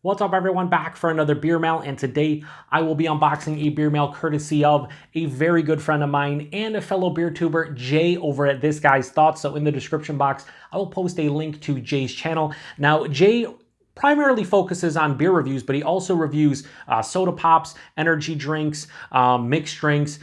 What's up, everyone? Back for another beer mail, and today I will be unboxing a beer mail courtesy of a very good friend of mine and a fellow beer tuber, Jay, over at This Guy's Thoughts. So in the description box, I will post a link to Jay's channel. Now, Jay primarily focuses on beer reviews, but he also reviews soda pops, energy drinks, mixed drinks,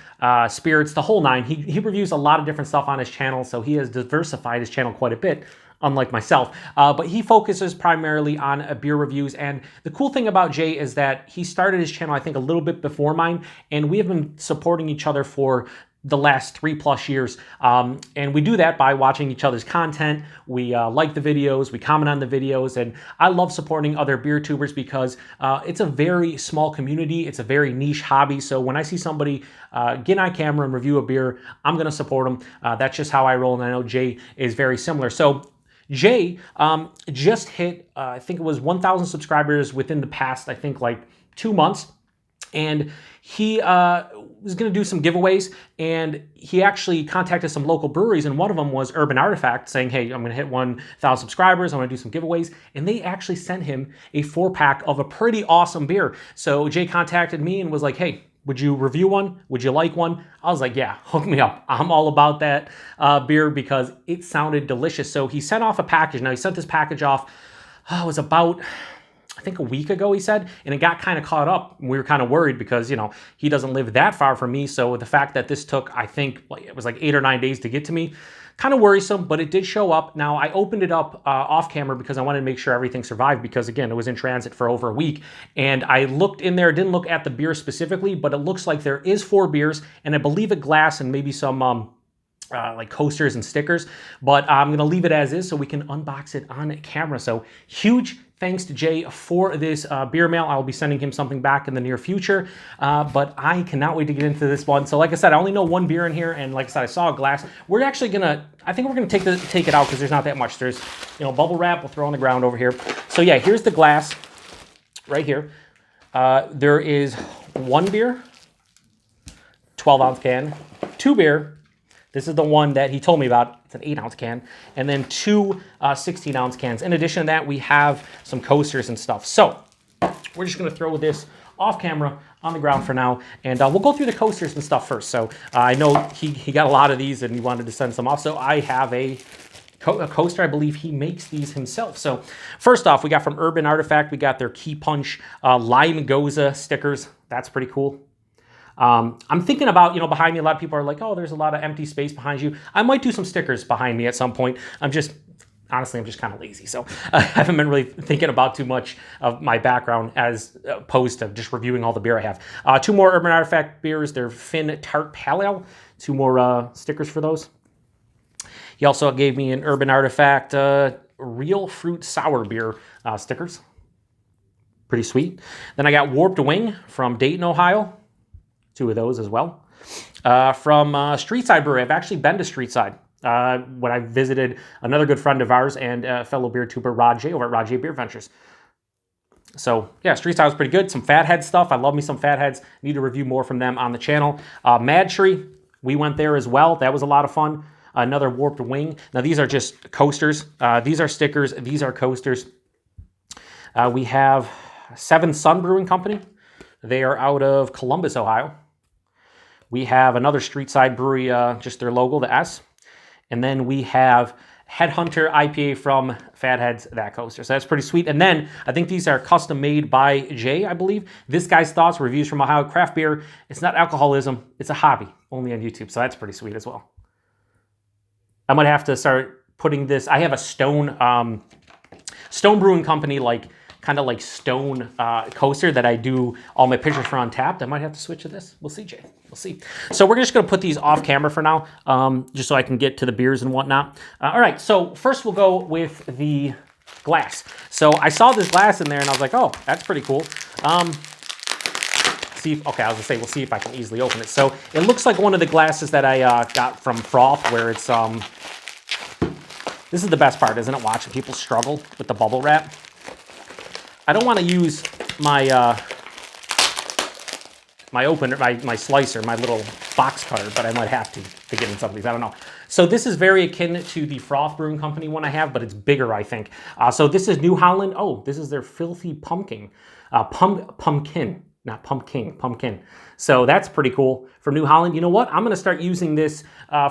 spirits, the whole nine. He reviews a lot of different stuff on his channel, so he has diversified his channel quite a bit, unlike myself. But he focuses primarily on beer reviews. And the cool thing about Jay is that he started his channel, I think, a little bit before mine, and we have been supporting each other for the last 3+ years. And we do that by watching each other's content. We like the videos, we comment on the videos, and I love supporting other beer tubers because it's a very small community, it's a very niche hobby. So when I see somebody get on camera and review a beer, I'm gonna support them. That's just how I roll, and I know Jay is very similar. So Jay just hit, I think it was 1,000 subscribers within the past, I think, like 2 months. And he was going to do some giveaways, and he actually contacted some local breweries, and one of them was Urban Artifact, saying, hey, I'm going to hit 1,000 subscribers, I'm going to do some giveaways, and they actually sent him a 4-pack of a pretty awesome beer. So Jay contacted me and was like, hey, would you review one? Would you like one? I was like, yeah, hook me up. I'm all about that beer because it sounded delicious. So he sent off a package. Now, he sent this package off, it was about, I think, a week ago, he said, and it got kind of caught up. We were kind of worried because, you know, he doesn't live that far from me. So the fact that this took, I think, it was like 8 or 9 days to get to me, kind of worrisome, but it did show up. Now, I opened it up off camera because I wanted to make sure everything survived because, again, it was in transit for over a week. And I looked in there, didn't look at the beer specifically, but it looks like there is 4 beers, and I believe a glass and maybe some like coasters and stickers, but I'm going to leave it as is so we can unbox it on camera. So huge thanks to Jay for this beer mail. I'll be sending him something back in the near future, but I cannot wait to get into this one. So like I said, I only know 1 beer in here, and like I said, I saw a glass. We're actually gonna, I think we're gonna take it out because there's not that much. There's, you know, bubble wrap, we'll throw on the ground over here. So yeah, here's the glass right here. There is 1 beer, 12-ounce can, 2 beer. This is the one that he told me about. It's an 8-ounce can. And then 2 16-ounce cans. In addition to that, we have some coasters and stuff. So we're just going to throw this off camera on the ground for now. And we'll go through the coasters and stuff first. So I know he got a lot of these and he wanted to send some off. So I have a coaster. I believe he makes these himself. So first off, we got from Urban Artifact, we got their Key Punch Lime Goza stickers. That's pretty cool. I'm thinking about, you know, behind me, a lot of people are like, oh, there's a lot of empty space behind you. I might do some stickers behind me at some point. Honestly, I'm just kind of lazy. So I haven't been really thinking about too much of my background as opposed to just reviewing all the beer I have. 2 more Urban Artifact beers. They're Fin Tart Pale Ale. 2 more stickers for those. He also gave me an Urban Artifact Real Fruit Sour Beer stickers. Pretty sweet. Then I got Warped Wing from Dayton, Ohio. 2 of those as well. From Streetside Brewery. I've actually been to Streetside when I visited another good friend of ours and fellow beer tuber, Rod J, over at Rod J Beer Ventures. So yeah, Streetside was pretty good. Some Fathead stuff. I love me some Fatheads. Need to review more from them on the channel. Mad Tree, we went there as well. That was a lot of fun. Another Warped Wing. Now these are just coasters. These are stickers. These are coasters. We have 7 Sun Brewing Company. They are out of Columbus, Ohio. We have another Streetside Brewery, just their logo, the S. And then we have Headhunter IPA from Fatheads, that coaster. So that's pretty sweet. And then I think these are custom made by Jay, I believe. This Guy's Thoughts, reviews from Ohio craft beer. It's not alcoholism, it's a hobby, only on YouTube. So that's pretty sweet as well. I might have to start putting this. I have a Stone Brewing Company, like kind of like Stone coaster that I do all my pictures for Untappd. I might have to switch to this. We'll see, Jay. We'll see. So we're just going to put these off camera for now, just so I can get to the beers and whatnot. All right, so first we'll go with the glass. So I saw this glass in there and I was like, oh, that's pretty cool. Okay, I was going to say, we'll see if I can easily open it. So it looks like one of the glasses that I got from Froth, where it's, this is the best part, isn't it? Watching people struggle with the bubble wrap. I don't want to use my my opener, my slicer, my little box cutter, but I might have to get in some of these. I don't know. So this is very akin to the Froth Brewing Company one I have, but it's bigger, I think. So this is New Holland. Oh, this is their Filthy Pumpkin. Pumpkin. Not pumpkin, pumpkin. So that's pretty cool from New Holland. You know what? I'm going to start using this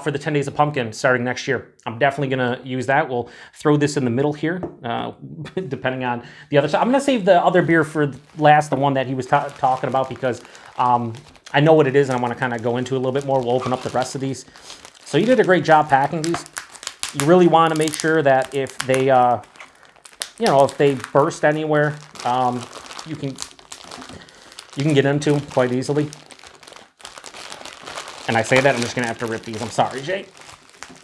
for the 10 Days of Pumpkin starting next year. I'm definitely going to use that. We'll throw this in the middle here, depending on the other side. I'm going to save the other beer for last, the one that he was talking about, because I know what it is and I want to kind of go into it a little bit more. We'll open up the rest of these. So you did a great job packing these. You really want to make sure that if they, if they burst anywhere, you can get into them quite easily. And I say that, I'm just going to have to rip these. I'm sorry, Jay.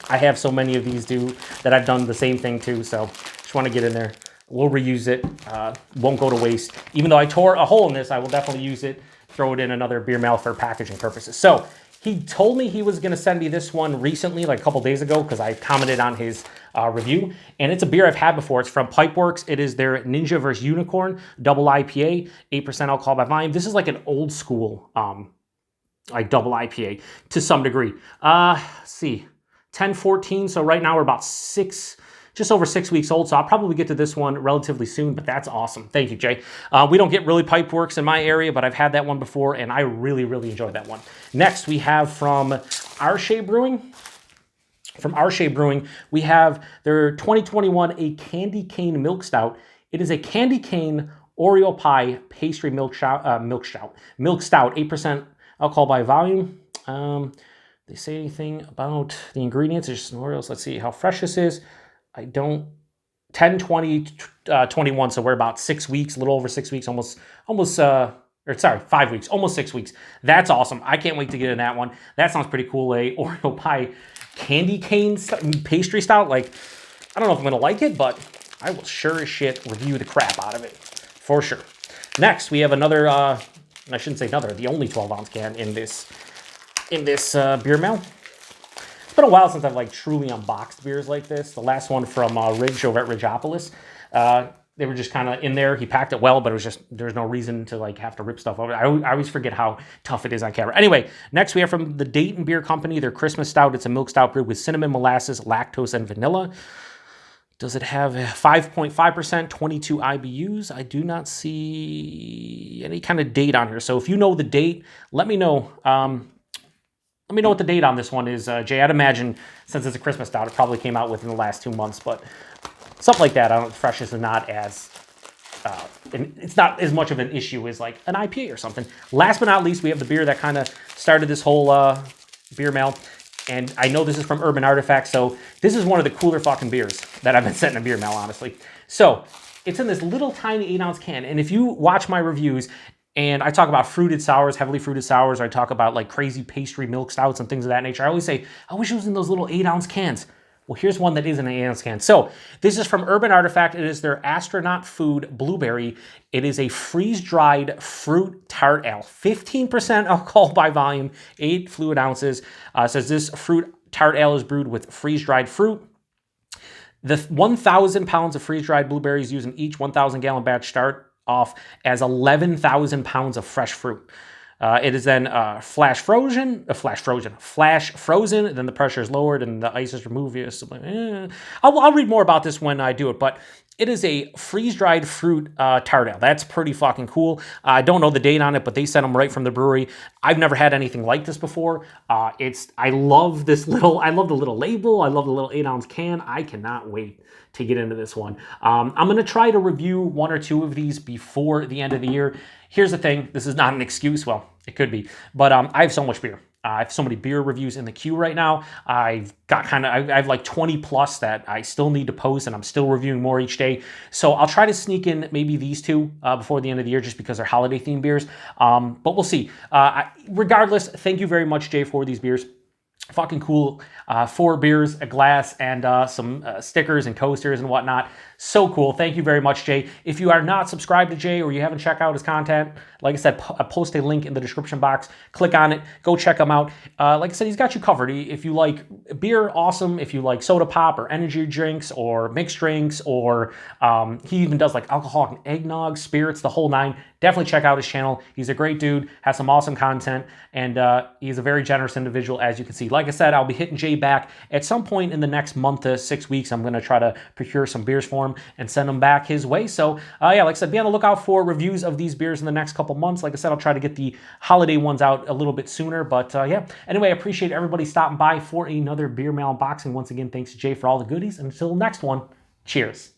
I have so many of these, that I've done the same thing, too. So just want to get in there. We'll reuse it. Won't go to waste. Even though I tore a hole in this, I will definitely use it, throw it in another beer mail for packaging purposes. So he told me he was going to send me this one recently, like a couple days ago, because I commented on his review. And it's a beer I've had before. It's from Pipeworks. It is their Ninja vs. Unicorn double IPA, 8% alcohol by volume. This is like an old school like double IPA to some degree. Let's see, 10-14. So right now we're about just over 6 weeks old. So I'll probably get to this one relatively soon, but that's awesome. Thank you, Jay. We don't get really Pipeworks in my area, but I've had that one before and I really, really enjoyed that one. Next, we have from Arshay Brewing. From Arshay Brewing, we have their 2021 a Candy Cane Milk Stout. It is a candy cane Oreo pie pastry milk stout, 8% alcohol by volume. They say anything about the ingredients? There's some Oreos. Let's see how fresh this is. I don't. 10, 20, 21. So we're about 6 weeks, a little over 6 weeks, almost. Or sorry, 5 weeks, almost 6 weeks. That's awesome. I can't wait to get in that one. That sounds pretty cool. A Oreo pie candy cane pastry stout. Like, I don't know if I'm gonna like it, but I will sure as shit review the crap out of it for sure. Next, we have another. I shouldn't say another. The only 12-ounce can in this beer mail. It's been a while since I've like truly unboxed beers like this. The last one from Ridge over at Ridgeopolis. They were just kind of in there. He packed it well, but it was just, there's no reason to like have to rip stuff over. I always forget how tough it is on camera. Anyway, next we have from the Dayton Beer Company, their Christmas Stout. It's a milk stout brewed with cinnamon, molasses, lactose, and vanilla. Does it have 5.5%, 22 IBUs? I do not see any kind of date on here. So if you know the date, let me know. Let me know what the date on this one is, Jay. I'd imagine since it's a Christmas stout, it probably came out within the last 2 months, but something like that. I don't know, freshness is not as, it's not as much of an issue as like an IPA or something. Last but not least, we have the beer that kind of started this whole beer mail. And I know this is from Urban Artifact, so this is one of the cooler fucking beers that I've been setting in a beer mail, honestly. So it's in this little tiny 8-ounce can. And if you watch my reviews, and I talk about fruited sours, heavily fruited sours, or I talk about like crazy pastry milk stouts and things of that nature, I always say, I wish it was in those little 8-ounce cans. Well, here's one that is in an 8-ounce can. So this is from Urban Artifact. It is their Astronaut Food Blueberry. It is a freeze-dried fruit tart ale. 15% alcohol by volume, 8 fluid ounces. It says this fruit tart ale is brewed with freeze-dried fruit. The 1,000 pounds of freeze-dried blueberries used in each 1,000-gallon batch start off as 11,000 pounds of fresh fruit. It is then flash frozen. Then the pressure is lowered and the ice is removed. I'll read more about this when I do it, but it is a freeze-dried fruit tart ale. That's pretty fucking cool. I don't know the date on it, but they sent them right from the brewery. I've never had anything like this before. I love the little label. I love the little 8-ounce can. I cannot wait to get into this one. I'm going to try to review 1 or 2 of these before the end of the year. Here's the thing. This is not an excuse. Well, it could be. But I have so much beer. I have so many beer reviews in the queue right now. I have like 20 plus that I still need to post, and I'm still reviewing more each day. So I'll try to sneak in maybe these 2 before the end of the year just because they're holiday themed beers. But we'll see. Regardless, thank you very much, Jay, for these beers. Fucking cool. 4 beers, a glass, and some stickers and coasters and whatnot. So cool. Thank you very much, Jay. If you are not subscribed to Jay or you haven't checked out his content, like I said, I post a link in the description box. Click on it. Go check him out. Like I said, he's got you covered. If you like beer, awesome. If you like soda pop or energy drinks or mixed drinks, or he even does like alcoholic eggnog, spirits, the whole nine, definitely check out his channel. He's a great dude, has some awesome content, and he's a very generous individual, as you can see. Like I said, I'll be hitting Jay back at some point in the next month to 6 weeks. I'm going to try to procure some beers for him and send them back his way. So yeah, like I said, be on the lookout for reviews of these beers in the next couple months. Like I said, I'll try to get the holiday ones out a little bit sooner, but yeah. Anyway, I appreciate everybody stopping by for another Beer Mail unboxing. Once again, thanks to Jay for all the goodies. Until next one, cheers.